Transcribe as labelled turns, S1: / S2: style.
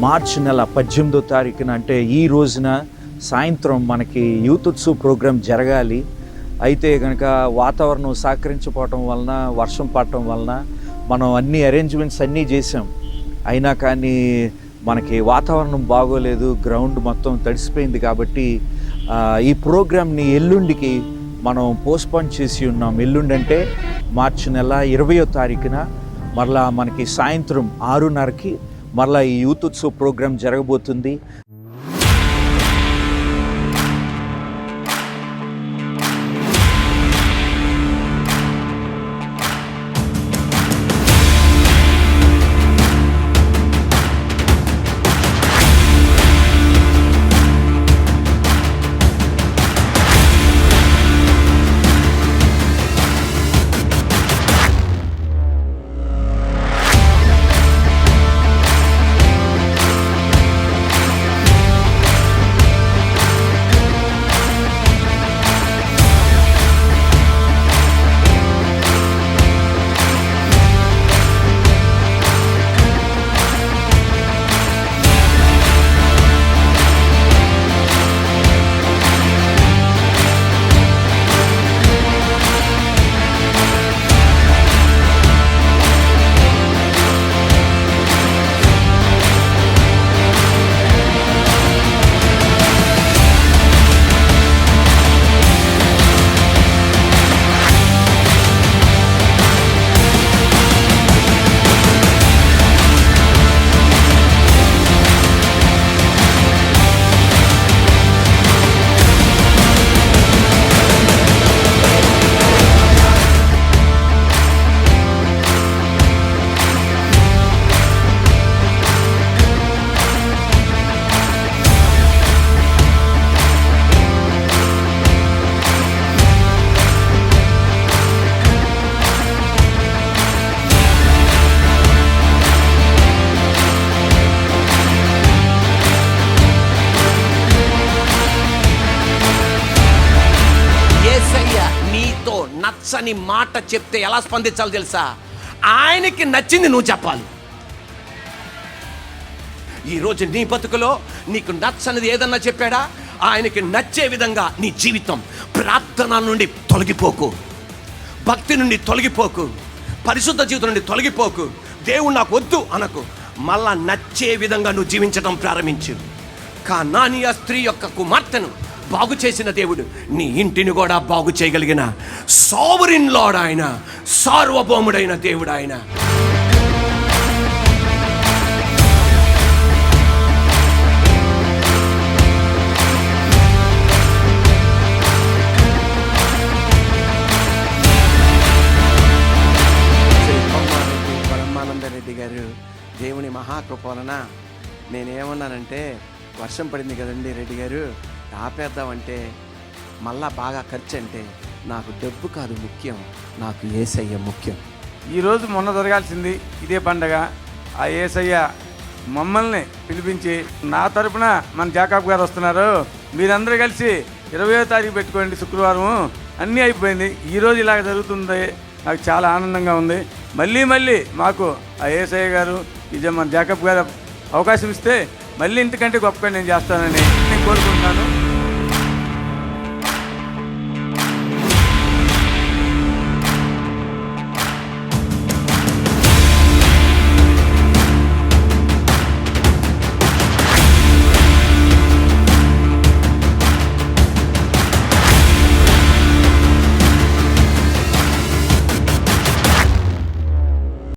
S1: మార్చి నెల 18వ తారీఖున అంటే ఈ రోజున సాయంత్రం మనకి యూత్ ఉత్సవ్ ప్రోగ్రాం జరగాలి. అయితే కనుక వాతావరణం సహకరించకపోవటం వలన, వర్షం పడటం వలన మనం అన్ని అరేంజ్మెంట్స్ అన్నీ చేసాం. అయినా కానీ మనకి వాతావరణం బాగోలేదు, గ్రౌండ్ మొత్తం తడిసిపోయింది. కాబట్టి ఈ ప్రోగ్రామ్ని ఎల్లుండికి మనం పోస్ట్పోన్ చేసి ఉన్నాం. ఎల్లుండి అంటే మార్చి నెల 20వ తారీఖున మరలా మనకి సాయంత్రం 6:30కి మరలా ఈ యూత్ ఉత్సవ్ ప్రోగ్రాం జరగబోతుంది.
S2: నచ్చని మాట చెప్తే ఎలా స్పందించాలో తెలుసా? ఆయనకి నచ్చింది నువ్వు చెప్పాలి. ఈరోజు నీ బతుకులో నీకు నచ్చనిది ఏదన్నా చెప్పాడా? ఆయనకి నచ్చే విధంగా నీ జీవితం. ప్రార్థన నుండి తొలగిపోకు, భక్తి నుండి తొలగిపోకు, పరిశుద్ధ జీవితం నుండి తొలగిపోకు. దేవుడు నాకు వద్దు అనకు. మళ్ళా నచ్చే విధంగా నువ్వు జీవించడం ప్రారంభించు. కానానీయ స్త్రీ యొక్క కుమార్తెను బాగు చేసిన దేవుడు నీ ఇంటిని కూడా బాగు చేయగలిగిన సావరిన్ లార్డ్ ఆయన, సార్వభౌముడైన దేవుడు ఆయన.
S3: బ్రహ్మానందరెడ్డి గారు దేవుని మహాకృప వలన నేనేమన్నానంటే, వర్షం పడింది కదండి రెడ్డి గారు, ఆపేద్దామంటే మళ్ళా బాగా ఖర్చు. అంటే నాకు డబ్బు కాదు ముఖ్యం, నాకు యేసయ్య ముఖ్యం.
S4: ఈరోజు మొన్న జరగాల్సింది ఇదే పండగ. ఆ యేసయ్య మమ్మల్ని పిలిపించి, నా తరపున మన జాకబ్ గారు వస్తున్నారు, మీరందరూ కలిసి 20వ తారీఖు పెట్టుకోండి, శుక్రవారం అన్నీ అయిపోయింది. ఈరోజు ఇలాగ జరుగుతుంది, నాకు చాలా ఆనందంగా ఉంది. మళ్ళీ మాకు ఆ యేసయ్య గారు మన జాకబ్ గారు అవకాశం ఇస్తే మళ్ళీ ఇంతకంటే గొప్పగా నేను చేస్తానని నేను కోరుకుంటున్నాను.